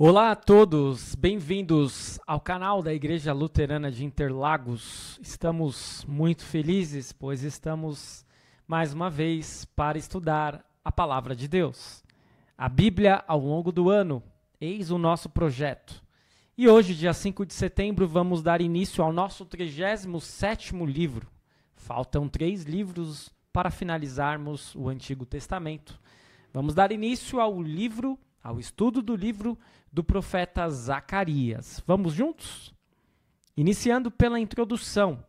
Olá a todos, bem-vindos ao canal da Igreja Luterana de Interlagos. Estamos muito felizes, pois estamos mais uma vez para estudar a Palavra de Deus. A Bíblia ao longo do ano, eis o nosso projeto. E hoje, dia 5 de setembro, vamos dar início ao nosso 37º livro. Faltam 3 livros para finalizarmos o Antigo Testamento. Vamos dar início ao estudo do livro do profeta Zacarias. Vamos juntos? Iniciando pela introdução.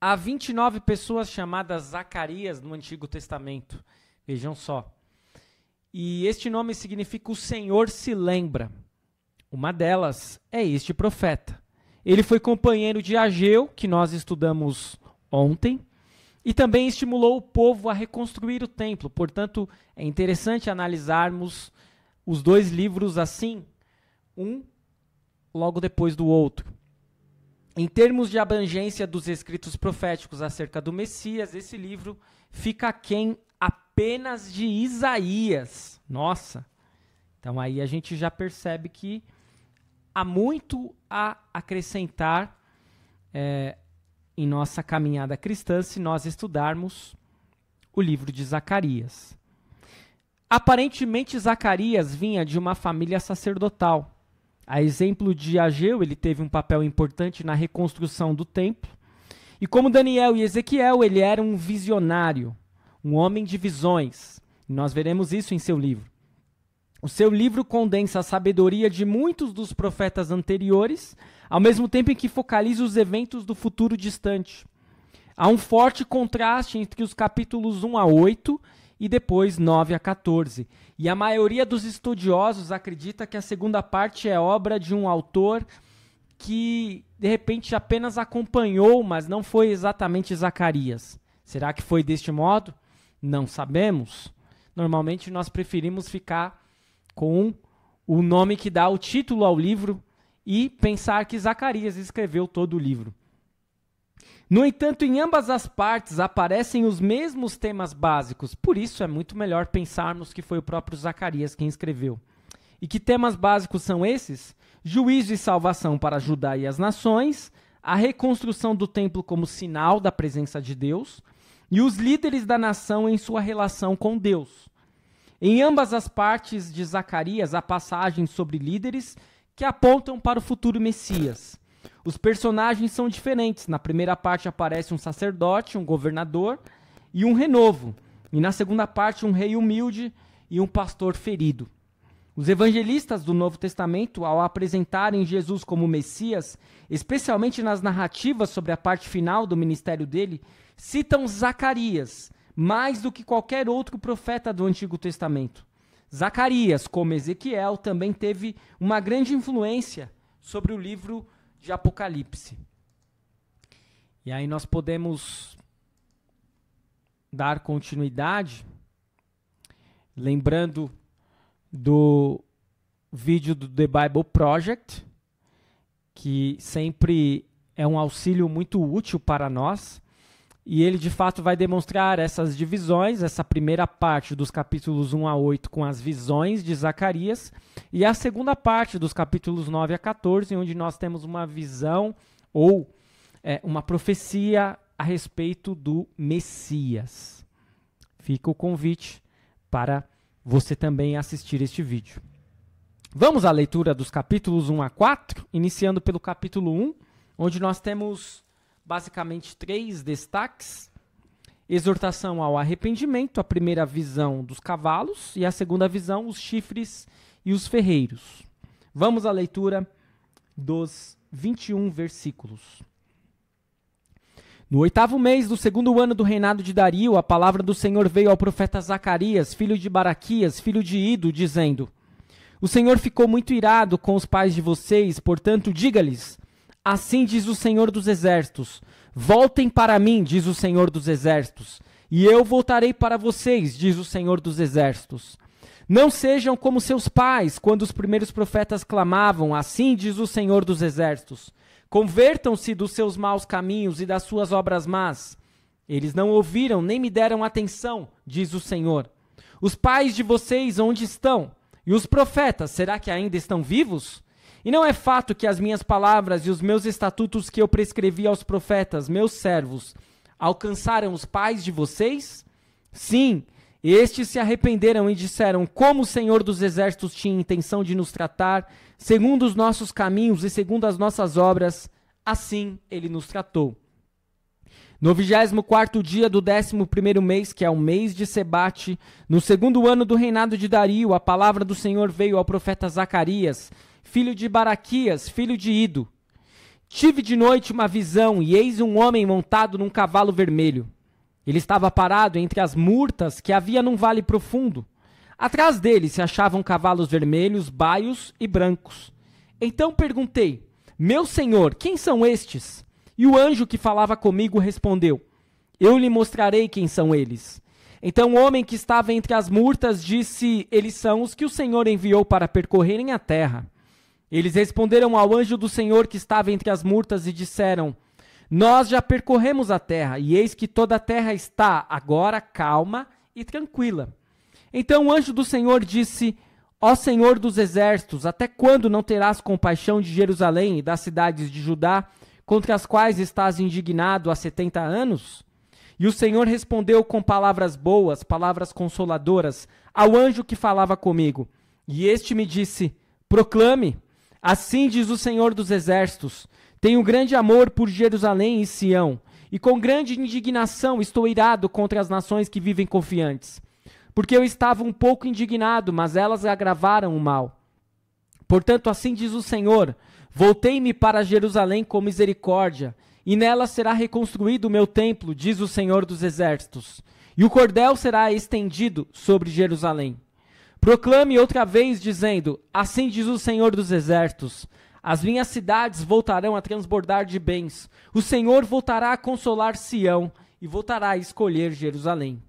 Há 29 pessoas chamadas Zacarias no Antigo Testamento. Vejam só. E este nome significa o Senhor se lembra. Uma delas é este profeta. Ele foi companheiro de Ageu, que nós estudamos ontem, e também estimulou o povo a reconstruir o templo. Portanto, é interessante analisarmos os 2 livros assim, um logo depois do outro. Em termos de abrangência dos escritos proféticos acerca do Messias, esse livro fica aquém apenas de Isaías. Nossa! Então aí a gente já percebe que há muito a acrescentar em nossa caminhada cristã se nós estudarmos o livro de Zacarias. Aparentemente, Zacarias vinha de uma família sacerdotal. A exemplo de Ageu, ele teve um papel importante na reconstrução do templo. E como Daniel e Ezequiel, ele era um visionário, um homem de visões. Nós veremos isso em seu livro. O seu livro condensa a sabedoria de muitos dos profetas anteriores, ao mesmo tempo em que focaliza os eventos do futuro distante. Há um forte contraste entre os capítulos 1 a 8 e depois 9 a 14. E a maioria dos estudiosos acredita que a segunda parte é obra de um autor que, de repente, apenas acompanhou, mas não foi exatamente Zacarias. Será que foi deste modo? Não sabemos. Normalmente nós preferimos ficar com o nome que dá o título ao livro e pensar que Zacarias escreveu todo o livro. No entanto, em ambas as partes aparecem os mesmos temas básicos, por isso é muito melhor pensarmos que foi o próprio Zacarias quem escreveu. E que temas básicos são esses? Juízo e salvação para Judá e as nações, a reconstrução do templo como sinal da presença de Deus e os líderes da nação em sua relação com Deus. Em ambas as partes de Zacarias há passagens sobre líderes que apontam para o futuro Messias. Os personagens são diferentes. Na primeira parte aparece um sacerdote, um governador e um renovo. E na segunda parte um rei humilde e um pastor ferido. Os evangelistas do Novo Testamento, ao apresentarem Jesus como Messias, especialmente nas narrativas sobre a parte final do ministério dele, citam Zacarias, mais do que qualquer outro profeta do Antigo Testamento. Zacarias, como Ezequiel, também teve uma grande influência sobre o livro de Apocalipse. E aí nós podemos dar continuidade, lembrando do vídeo do The Bible Project, que sempre é um auxílio muito útil para nós, e ele de fato vai demonstrar essas divisões, essa primeira parte dos capítulos 1 a 8 com as visões de Zacarias, e a segunda parte dos capítulos 9 a 14, onde nós temos uma visão ou uma profecia a respeito do Messias. Fica o convite para você também assistir este vídeo. Vamos à leitura dos capítulos 1 a 4, iniciando pelo capítulo 1, onde nós temos basicamente 3 destaques: exortação ao arrependimento, a primeira visão dos cavalos e a segunda visão, os chifres e os ferreiros. Vamos à leitura dos 21 versículos. No 8º mês do 2º ano do reinado de Dario, a palavra do Senhor veio ao profeta Zacarias, filho de Baraquias, filho de Ido, dizendo: O Senhor ficou muito irado com os pais de vocês, portanto diga-lhes: Assim diz o Senhor dos Exércitos: Voltem para mim, diz o Senhor dos Exércitos, e eu voltarei para vocês, diz o Senhor dos Exércitos. Não sejam como seus pais, quando os primeiros profetas clamavam: Assim diz o Senhor dos Exércitos. Convertam-se dos seus maus caminhos e das suas obras más. Eles não ouviram nem me deram atenção, diz o Senhor. Os pais de vocês onde estão? E os profetas, será que ainda estão vivos? E não é fato que as minhas palavras e os meus estatutos que eu prescrevi aos profetas, meus servos, alcançaram os pais de vocês? Sim, estes se arrependeram e disseram: como o Senhor dos Exércitos tinha intenção de nos tratar, segundo os nossos caminhos e segundo as nossas obras, assim ele nos tratou. No 24º dia do 11º mês, que é o mês de Sebate, no 2º ano do reinado de Dario, a palavra do Senhor veio ao profeta Zacarias, filho de Baraquias, filho de Ido. Tive de noite uma visão, e eis um homem montado num cavalo vermelho. Ele estava parado entre as murtas que havia num vale profundo. Atrás dele se achavam cavalos vermelhos, baios e brancos. Então perguntei: meu senhor, quem são estes? E o anjo que falava comigo respondeu: eu lhe mostrarei quem são eles. Então o homem que estava entre as murtas disse: eles são os que o Senhor enviou para percorrerem a terra. Eles responderam ao anjo do Senhor que estava entre as murtas e disseram: nós já percorremos a terra, e eis que toda a terra está agora calma e tranquila. Então o anjo do Senhor disse: ó Senhor dos exércitos, até quando não terás compaixão de Jerusalém e das cidades de Judá, contra as quais estás indignado há 70 anos? E o Senhor respondeu com palavras boas, palavras consoladoras, ao anjo que falava comigo. E este me disse: proclame, assim diz o Senhor dos exércitos, tenho grande amor por Jerusalém e Sião, e com grande indignação estou irado contra as nações que vivem confiantes. Porque eu estava um pouco indignado, mas elas agravaram o mal. Portanto, assim diz o Senhor: voltei-me para Jerusalém com misericórdia, e nela será reconstruído o meu templo, diz o Senhor dos exércitos, e o cordel será estendido sobre Jerusalém. Proclame outra vez, dizendo: assim diz o Senhor dos exércitos, as minhas cidades voltarão a transbordar de bens, o Senhor voltará a consolar Sião, e voltará a escolher Jerusalém.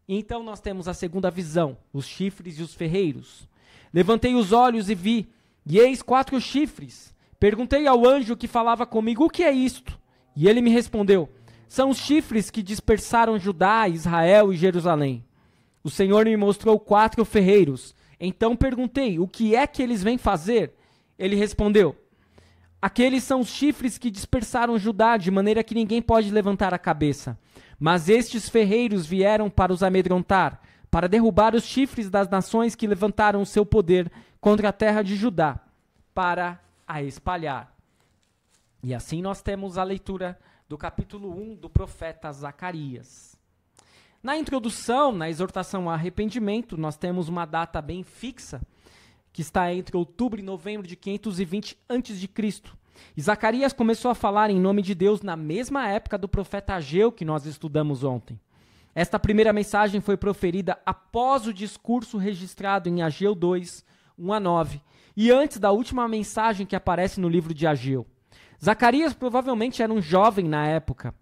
E então nós temos a segunda visão, os chifres e os ferreiros. Levantei os olhos e vi, e eis 4 chifres. Perguntei ao anjo que falava comigo: o que é isto? E ele me respondeu: são os chifres que dispersaram Judá, Israel e Jerusalém. O Senhor me mostrou 4 ferreiros. Então perguntei: o que é que eles vêm fazer? Ele respondeu: aqueles são os chifres que dispersaram Judá, de maneira que ninguém pode levantar a cabeça. Mas estes ferreiros vieram para os amedrontar, para derrubar os chifres das nações que levantaram o seu poder contra a terra de Judá, para a espalhar. E assim nós temos a leitura do capítulo 1 do profeta Zacarias. Na introdução, na exortação ao arrependimento, nós temos uma data bem fixa, que está entre outubro e novembro de 520 a.C. E Zacarias começou a falar em nome de Deus na mesma época do profeta Ageu, que nós estudamos ontem. Esta primeira mensagem foi proferida após o discurso registrado em Ageu 2, 1-9, e antes da última mensagem que aparece no livro de Ageu. Zacarias provavelmente era um jovem na época,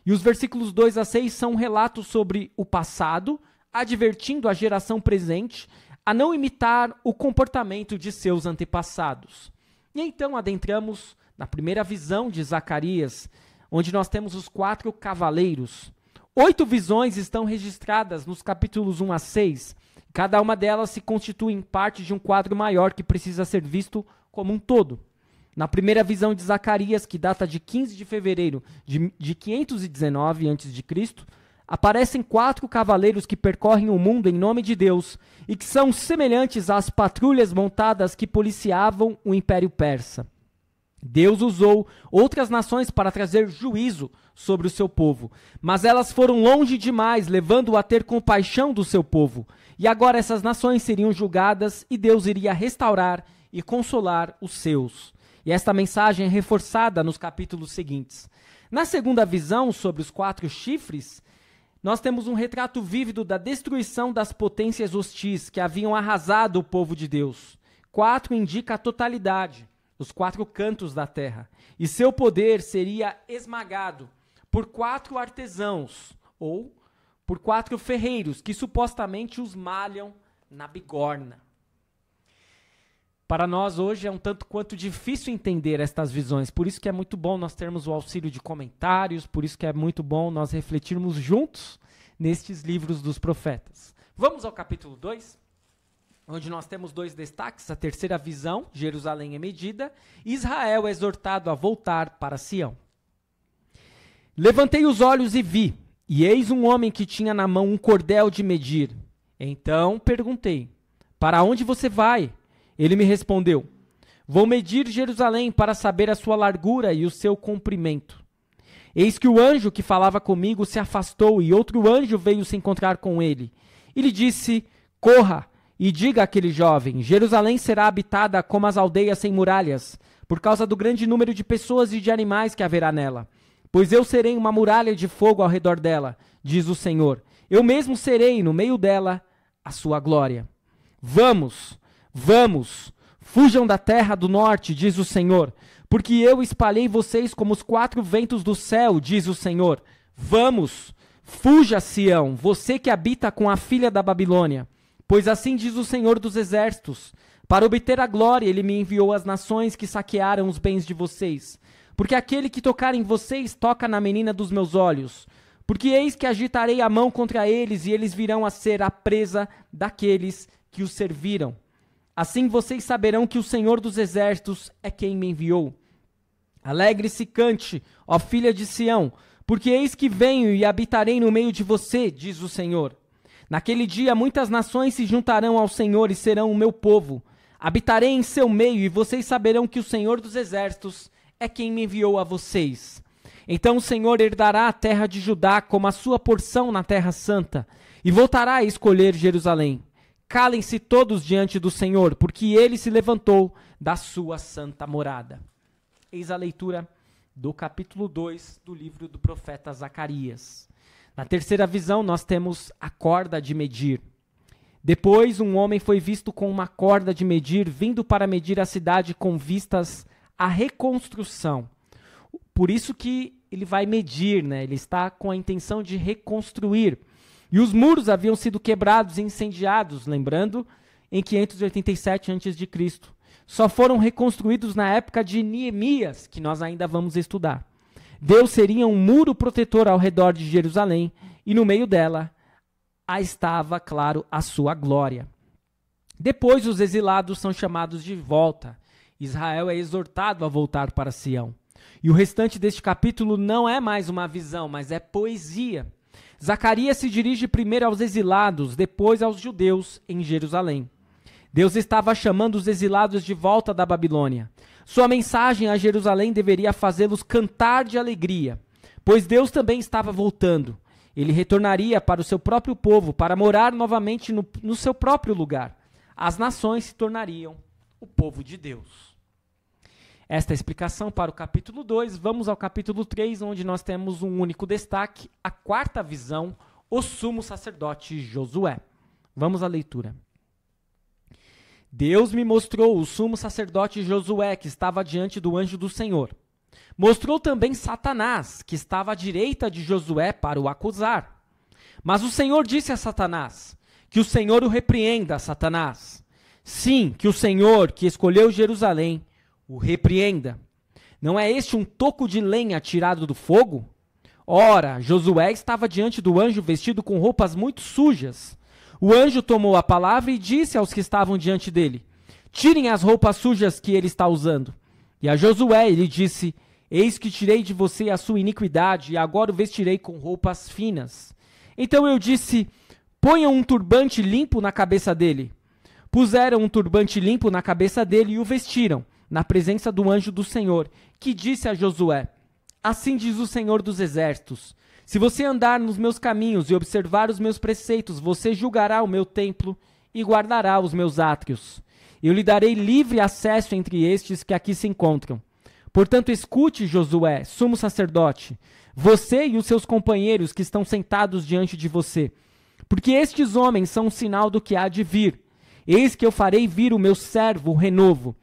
e os versículos 2-6 são um relato sobre o passado, advertindo a geração presente a não imitar o comportamento de seus antepassados. E então adentramos na primeira visão de Zacarias, onde nós temos os 4 cavaleiros. 8 visões estão registradas nos capítulos 1-6. Cada uma delas se constitui em parte de um quadro maior que precisa ser visto como um todo. Na primeira visão de Zacarias, que data de 15 de fevereiro de 519 a.C., aparecem 4 cavaleiros que percorrem o mundo em nome de Deus e que são semelhantes às patrulhas montadas que policiavam o Império Persa. Deus usou outras nações para trazer juízo sobre o seu povo, mas elas foram longe demais, levando-o a ter compaixão do seu povo. E agora essas nações seriam julgadas e Deus iria restaurar e consolar os seus. E esta mensagem é reforçada nos capítulos seguintes. Na segunda visão, sobre os 4 chifres, nós temos um retrato vívido da destruição das potências hostis que haviam arrasado o povo de Deus. 4 indica a totalidade, os 4 cantos da terra. E seu poder seria esmagado por 4 artesãos, ou por 4 ferreiros, que supostamente os malham na bigorna. Para nós hoje é um tanto quanto difícil entender estas visões, por isso que é muito bom nós termos o auxílio de comentários, por isso que é muito bom nós refletirmos juntos nestes livros dos profetas. Vamos ao capítulo 2? onde nós temos dois destaques: a terceira visão, Jerusalém é medida, Israel é exortado a voltar para Sião. Levantei os olhos e vi, e eis um homem que tinha na mão um cordel de medir. Então perguntei: para onde você vai? Ele me respondeu: vou medir Jerusalém para saber a sua largura e o seu comprimento. Eis que o anjo que falava comigo se afastou, e outro anjo veio se encontrar com ele. E lhe disse: corra e diga àquele jovem: Jerusalém será habitada como as aldeias sem muralhas, por causa do grande número de pessoas e de animais que haverá nela. Pois eu serei uma muralha de fogo ao redor dela, diz o Senhor. Eu mesmo serei no meio dela a sua glória. Vamos, vamos, fujam da terra do norte, diz o Senhor, porque eu espalhei vocês como os quatro ventos do céu, diz o Senhor. Vamos, fuja, Sião, você que habita com a filha da Babilônia. Pois assim diz o Senhor dos Exércitos: para obter a glória, ele me enviou às nações que saquearam os bens de vocês. Porque aquele que tocar em vocês toca na menina dos meus olhos. Porque eis que agitarei a mão contra eles, e eles virão a ser a presa daqueles que os serviram. Assim vocês saberão que o Senhor dos Exércitos é quem me enviou. Alegre-se e cante, ó filha de Sião, porque eis que venho e habitarei no meio de você, diz o Senhor. Naquele dia muitas nações se juntarão ao Senhor e serão o meu povo. Habitarei em seu meio, e vocês saberão que o Senhor dos Exércitos é quem me enviou a vocês. Então o Senhor herdará a terra de Judá como a sua porção na terra santa, e voltará a escolher Jerusalém. Calem-se todos diante do Senhor, porque ele se levantou da sua santa morada. Eis a leitura do capítulo 2 do livro do profeta Zacarias. Na terceira visão nós temos a corda de medir. Depois um homem foi visto com uma corda de medir, vindo para medir a cidade com vistas à reconstrução. Por isso que ele vai medir, né? Ele está com a intenção de reconstruir. E os muros haviam sido quebrados e incendiados, lembrando, em 587 a.C. Só foram reconstruídos na época de Neemias, que nós ainda vamos estudar. Deus seria um muro protetor ao redor de Jerusalém, e no meio dela estava, claro, a sua glória. Depois os exilados são chamados de volta. Israel é exortado a voltar para Sião. E o restante deste capítulo não é mais uma visão, mas é poesia. Zacarias se dirige primeiro aos exilados, depois aos judeus em Jerusalém. Deus estava chamando os exilados de volta da Babilônia. Sua mensagem a Jerusalém deveria fazê-los cantar de alegria, pois Deus também estava voltando. Ele retornaria para o seu próprio povo, para morar novamente no seu próprio lugar. As nações se tornariam o povo de Deus. Esta é a explicação para o capítulo 2. Vamos ao capítulo 3, onde nós temos um único destaque, a quarta visão, o sumo sacerdote Josué. Vamos à leitura. Deus me mostrou o sumo sacerdote Josué, que estava diante do anjo do Senhor. Mostrou também Satanás, que estava à direita de Josué para o acusar. Mas o Senhor disse a Satanás: que o Senhor o repreenda, Satanás. Sim, que o Senhor, que escolheu Jerusalém, o repreenda. Não é este um toco de lenha tirado do fogo? Ora, Josué estava diante do anjo vestido com roupas muito sujas. O anjo tomou a palavra e disse aos que estavam diante dele: tirem as roupas sujas que ele está usando. E a Josué ele disse: eis que tirei de você a sua iniquidade, e agora o vestirei com roupas finas. Então eu disse: ponham um turbante limpo na cabeça dele. Puseram um turbante limpo na cabeça dele e o vestiram, na presença do anjo do Senhor, que disse a Josué: assim diz o Senhor dos Exércitos: se você andar nos meus caminhos e observar os meus preceitos, você julgará o meu templo e guardará os meus átrios. Eu lhe darei livre acesso entre estes que aqui se encontram. Portanto, escute, Josué, sumo sacerdote, você e os seus companheiros que estão sentados diante de você, porque estes homens são um sinal do que há de vir. Eis que eu farei vir o meu servo, o renovo.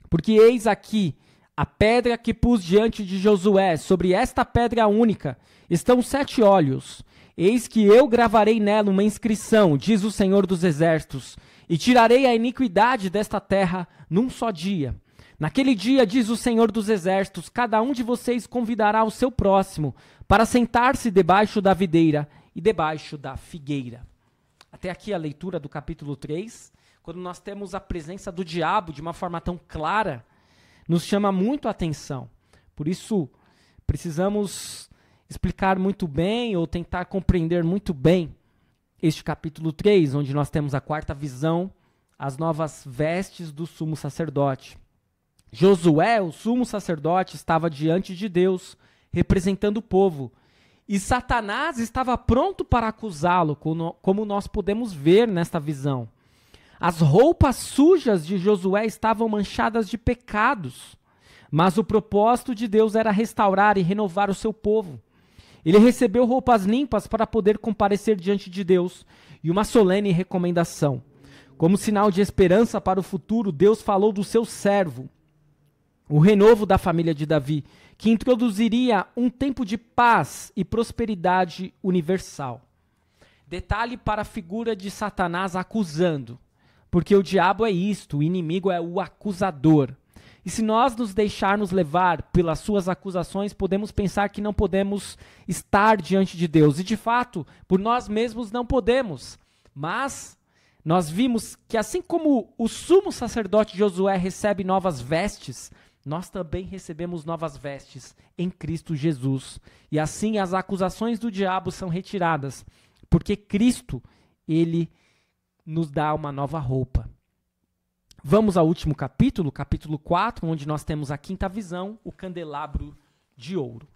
Porque eis aqui a pedra que pus diante de Josué, sobre esta pedra única estão 7 olhos. Eis que eu gravarei nela uma inscrição, diz o Senhor dos Exércitos, e tirarei a iniquidade desta terra num só dia. Naquele dia, diz o Senhor dos Exércitos, cada um de vocês convidará o seu próximo para sentar-se debaixo da videira e debaixo da figueira. Até aqui a leitura do capítulo 3. quando nós temos a presença do diabo de uma forma tão clara, nos chama muito a atenção. Por isso, precisamos explicar muito bem ou tentar compreender muito bem este capítulo 3, onde nós temos a quarta visão, as novas vestes do sumo sacerdote. Josué, o sumo sacerdote, estava diante de Deus, representando o povo. E Satanás estava pronto para acusá-lo, como nós podemos ver nesta visão. As roupas sujas de Josué estavam manchadas de pecados, mas o propósito de Deus era restaurar e renovar o seu povo. Ele recebeu roupas limpas para poder comparecer diante de Deus e uma solene recomendação. Como sinal de esperança para o futuro, Deus falou do seu servo, o renovo da família de Davi, que introduziria um tempo de paz e prosperidade universal. Detalhe para a figura de Satanás acusando, porque o diabo é isto, o inimigo é o acusador. E se nós nos deixarmos levar pelas suas acusações, podemos pensar que não podemos estar diante de Deus. E de fato, por nós mesmos não podemos. Mas nós vimos que assim como o sumo sacerdote Josué recebe novas vestes, nós também recebemos novas vestes em Cristo Jesus. E assim as acusações do diabo são retiradas, porque Cristo, ele nos dá uma nova roupa. Vamos ao último capítulo, capítulo 4, onde nós temos a quinta visão, o candelabro de ouro.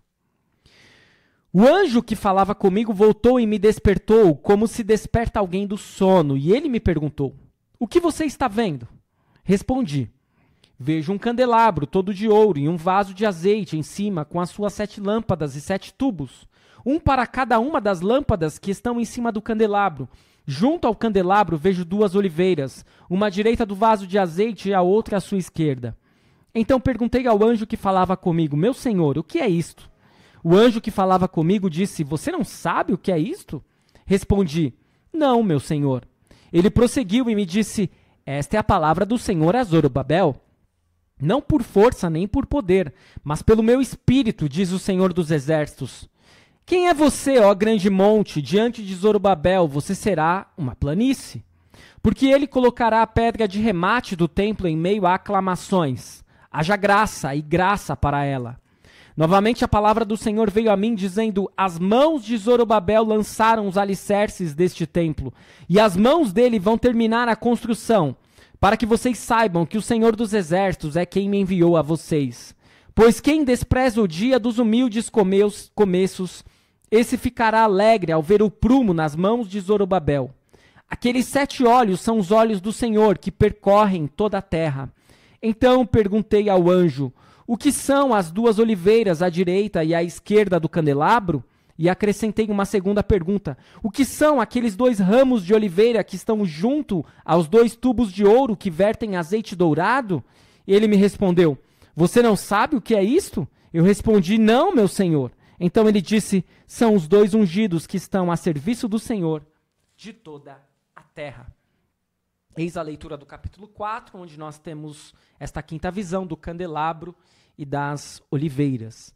O anjo que falava comigo voltou e me despertou, como se desperta alguém do sono, e ele me perguntou: "O que você está vendo?" Respondi: "Vejo um candelabro todo de ouro e um vaso de azeite em cima com as suas 7 lâmpadas e 7 tubos, um para cada uma das lâmpadas que estão em cima do candelabro. Junto ao candelabro vejo 2 oliveiras, uma à direita do vaso de azeite e a outra à sua esquerda." Então perguntei ao anjo que falava comigo: "Meu senhor, o que é isto?" O anjo que falava comigo disse: "Você não sabe o que é isto?" Respondi: "Não, meu senhor." Ele prosseguiu e me disse: "Esta é a palavra do Senhor a Zorobabel. Não por força nem por poder, mas pelo meu espírito, diz o Senhor dos Exércitos. Quem é você, ó grande monte? Diante de Zorobabel você será uma planície. Porque ele colocará a pedra de remate do templo em meio a aclamações. Haja graça e graça para ela." Novamente a palavra do Senhor veio a mim, dizendo: "As mãos de Zorobabel lançaram os alicerces deste templo, e as mãos dele vão terminar a construção, para que vocês saibam que o Senhor dos Exércitos é quem me enviou a vocês. Pois quem despreza o dia dos humildes começos, esse ficará alegre ao ver o prumo nas mãos de Zorobabel. Aqueles 7 olhos são os olhos do Senhor, que percorrem toda a terra." Então perguntei ao anjo: "O que são as 2 oliveiras à direita e à esquerda do candelabro?" E acrescentei uma segunda pergunta: "O que são aqueles 2 ramos de oliveira que estão junto aos 2 tubos de ouro que vertem azeite dourado?" Ele me respondeu: "Você não sabe o que é isto?" Eu respondi: "Não, meu senhor." Então ele disse: "São os 2 ungidos que estão a serviço do Senhor de toda a terra." Eis a leitura do capítulo 4, onde nós temos esta quinta visão do candelabro e das oliveiras.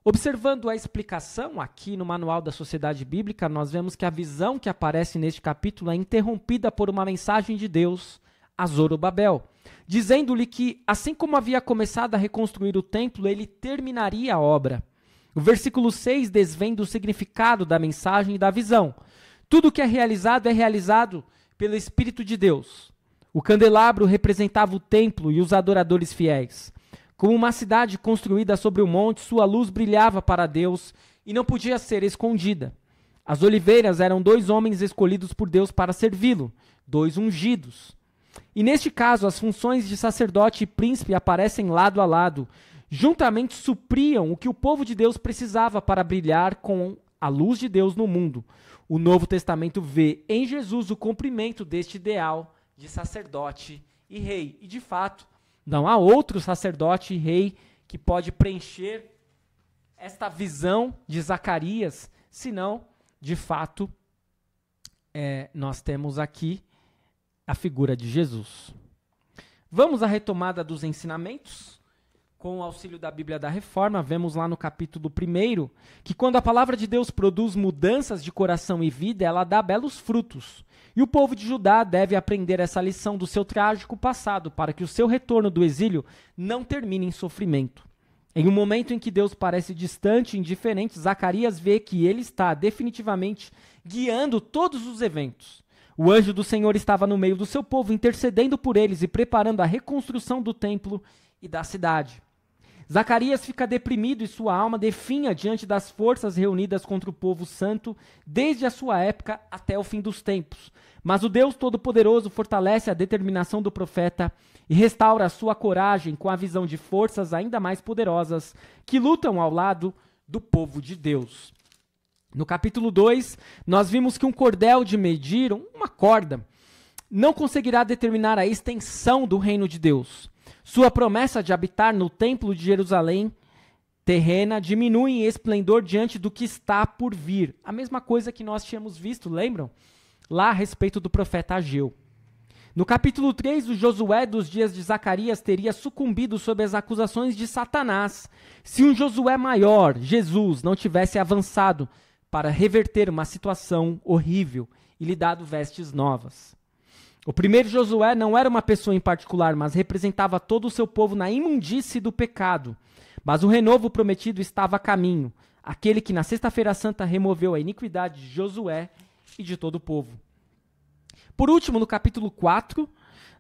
Observando a explicação aqui no Manual da Sociedade Bíblica, nós vemos que a visão que aparece neste capítulo é interrompida por uma mensagem de Deus a Zorobabel, dizendo-lhe que, assim como havia começado a reconstruir o templo, ele terminaria a obra. O versículo 6 desvenda o significado da mensagem e da visão. Tudo que é realizado pelo Espírito de Deus. O candelabro representava o templo e os adoradores fiéis. Como uma cidade construída sobre o monte, sua luz brilhava para Deus e não podia ser escondida. As oliveiras eram 2 homens escolhidos por Deus para servi-lo, 2 ungidos. E neste caso, as funções de sacerdote e príncipe aparecem lado a lado. Juntamente supriam o que o povo de Deus precisava para brilhar com a luz de Deus no mundo. O Novo Testamento vê em Jesus o cumprimento deste ideal de sacerdote e rei. E de fato, não há outro sacerdote e rei que pode preencher esta visão de Zacarias, senão, de fato, nós temos aqui a figura de Jesus. Vamos à retomada dos ensinamentos. Com o auxílio da Bíblia da Reforma, vemos lá no capítulo 1 que quando a palavra de Deus produz mudanças de coração e vida, ela dá belos frutos. E o povo de Judá deve aprender essa lição do seu trágico passado para que o seu retorno do exílio não termine em sofrimento. Em um momento em que Deus parece distante e indiferente, Zacarias vê que ele está definitivamente guiando todos os eventos. O anjo do Senhor estava no meio do seu povo, intercedendo por eles e preparando a reconstrução do templo e da cidade. Zacarias fica deprimido e sua alma definha diante das forças reunidas contra o povo santo desde a sua época até o fim dos tempos. Mas o Deus Todo-Poderoso fortalece a determinação do profeta e restaura a sua coragem com a visão de forças ainda mais poderosas que lutam ao lado do povo de Deus. No capítulo 2, nós vimos que um cordel de medir, uma corda, não conseguirá determinar a extensão do reino de Deus. Sua promessa de habitar no templo de Jerusalém terrena diminui em esplendor diante do que está por vir. A mesma coisa que nós tínhamos visto, lembram? Lá a respeito do profeta Ageu. No capítulo 3, o Josué dos dias de Zacarias teria sucumbido sob as acusações de Satanás se um Josué maior, Jesus, não tivesse avançado para reverter uma situação horrível e lhe dado vestes novas. O primeiro Josué não era uma pessoa em particular, mas representava todo o seu povo na imundície do pecado. Mas o renovo prometido estava a caminho, aquele que na Sexta-feira Santa removeu a iniquidade de Josué e de todo o povo. Por último, no capítulo 4,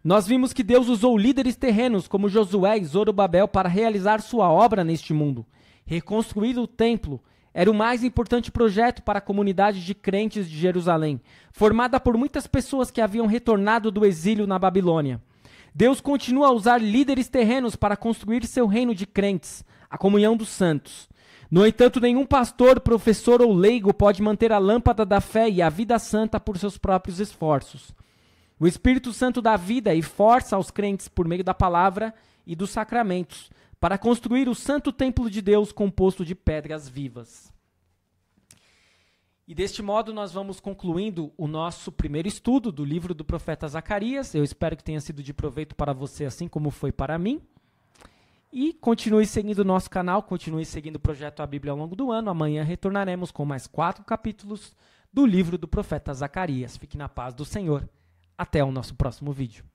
nós vimos que Deus usou líderes terrenos como Josué e Zorobabel para realizar sua obra neste mundo. Reconstruir o templo era o mais importante projeto para a comunidade de crentes de Jerusalém, formada por muitas pessoas que haviam retornado do exílio na Babilônia. Deus continua a usar líderes terrenos para construir seu reino de crentes, a comunhão dos santos. No entanto, nenhum pastor, professor ou leigo pode manter a lâmpada da fé e a vida santa por seus próprios esforços. O Espírito Santo dá vida e força aos crentes por meio da palavra e dos sacramentos, para construir o santo templo de Deus composto de pedras vivas. E deste modo nós vamos concluindo o nosso primeiro estudo do livro do profeta Zacarias. Eu espero que tenha sido de proveito para você, assim como foi para mim. E continue seguindo o nosso canal, continue seguindo o Projeto A Bíblia ao longo do ano. Amanhã retornaremos com mais 4 capítulos do livro do profeta Zacarias. Fique na paz do Senhor. Até o nosso próximo vídeo.